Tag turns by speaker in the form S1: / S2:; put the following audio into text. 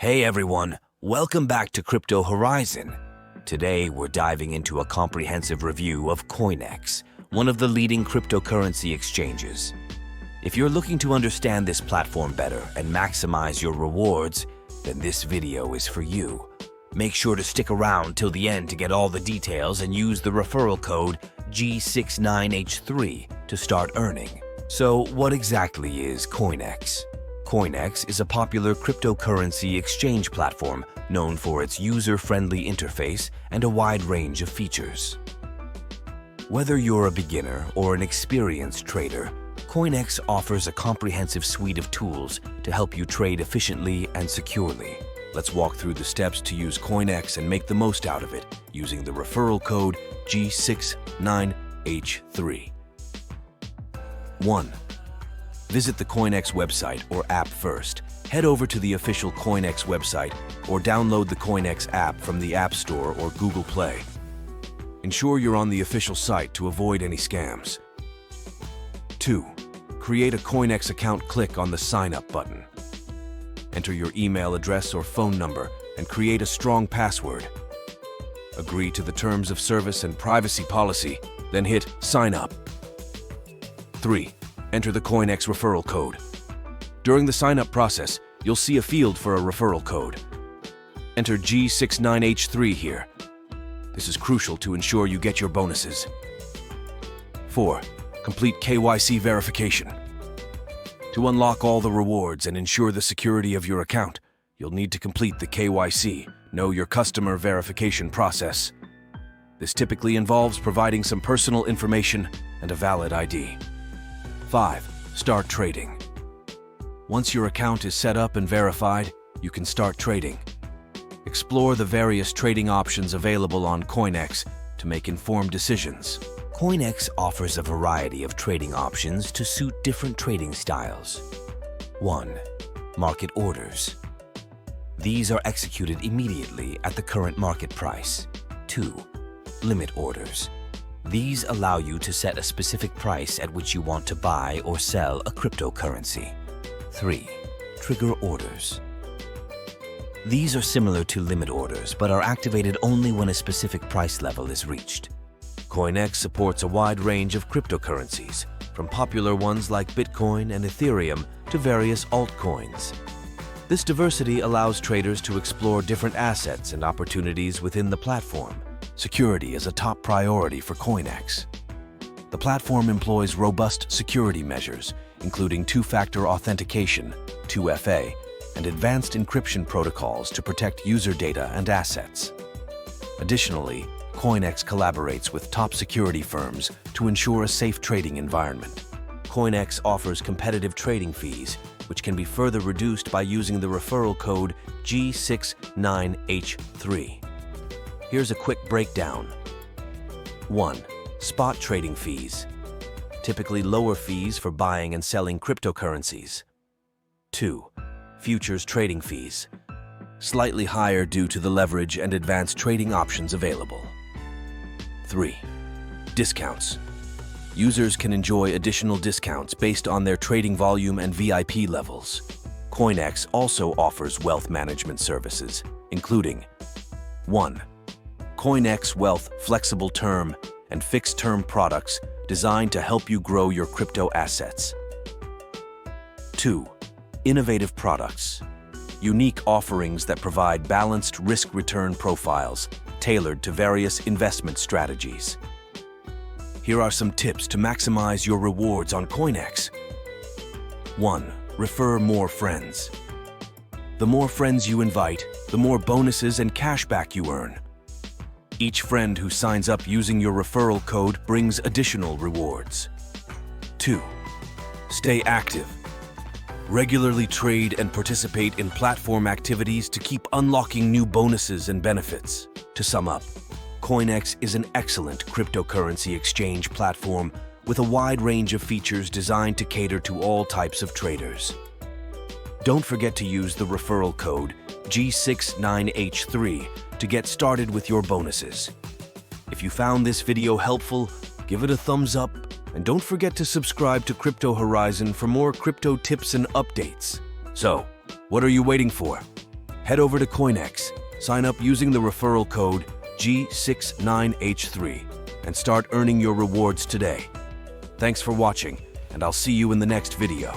S1: Hey everyone, welcome back to Crypto Horizon. Today we're diving into a comprehensive review of CoinEx, one of the leading cryptocurrency exchanges. If you're looking to understand this platform better and maximize your rewards, then this video is for you. Make sure to stick around till the end to get all the details and use the referral code g69h3 to start earning. So what exactly is CoinEx? CoinEx is a popular cryptocurrency exchange platform known for its user-friendly interface and a wide range of features. Whether you're a beginner or an experienced trader, CoinEx offers a comprehensive suite of tools to help you trade efficiently and securely. Let's walk through the steps to use CoinEx and make the most out of it using the referral code G69H3. 1. Visit the CoinEx website or app first. Head over to the official CoinEx website or download the CoinEx app from the App Store or Google Play. Ensure you're on the official site to avoid any scams. 2. Create a CoinEx account. Click on the Sign Up button. Enter your email address or phone number and create a strong password. Agree to the terms of service and privacy policy, then hit Sign Up. 3. Enter the CoinEx referral code. During the sign-up process, you'll see a field for a referral code. Enter G69H3 here. This is crucial to ensure you get your bonuses. 4. Complete KYC verification. To unlock all the rewards and ensure the security of your account, you'll need to complete the KYC, Know Your Customer verification process. This typically involves providing some personal information and a valid ID. 5. Start trading. Once your account is set up and verified, you can start trading. Explore the various trading options available on CoinEx to make informed decisions. CoinEx offers a variety of trading options to suit different trading styles. 1. Market orders. These are executed immediately at the current market price. 2. Limit orders. These allow you to set a specific price at which you want to buy or sell a cryptocurrency. 3. Trigger orders. These are similar to limit orders but are activated only when a specific price level is reached. CoinEx supports a wide range of cryptocurrencies, from popular ones like Bitcoin and Ethereum to various altcoins. This diversity allows traders to explore different assets and opportunities within the platform. Security is a top priority for CoinEx. The platform employs robust security measures, including two-factor authentication, 2FA, and advanced encryption protocols to protect user data and assets. Additionally, CoinEx collaborates with top security firms to ensure a safe trading environment. CoinEx offers competitive trading fees, which can be further reduced by using the referral code G69H3. Here's a quick breakdown. 1. Spot trading fees. Typically lower fees for buying and selling cryptocurrencies. 2. Futures trading fees. Slightly higher due to the leverage and advanced trading options available. 3. Discounts. Users can enjoy additional discounts based on their trading volume and VIP levels. CoinEx also offers wealth management services, including 1. CoinEx Wealth flexible term and fixed term products designed to help you grow your crypto assets. 2. Innovative products. Unique offerings that provide balanced risk-return profiles tailored to various investment strategies. Here are some tips to maximize your rewards on CoinEx. 1. Refer more friends. The more friends you invite, the more bonuses and cashback you earn. Each friend who signs up using your referral code brings additional rewards. 2. Stay active. Regularly trade and participate in platform activities to keep unlocking new bonuses and benefits. To sum up, CoinEx is an excellent cryptocurrency exchange platform with a wide range of features designed to cater to all types of traders. Don't forget to use the referral code G69H3 to get started with your bonuses. If you found this video helpful, give it a thumbs up and don't forget to subscribe to Crypto Horizon for more crypto tips and updates. So, what are you waiting for? Head over to CoinEx, sign up using the referral code g69h3, and start earning your rewards today. Thanks for watching, and I'll see you in the next video.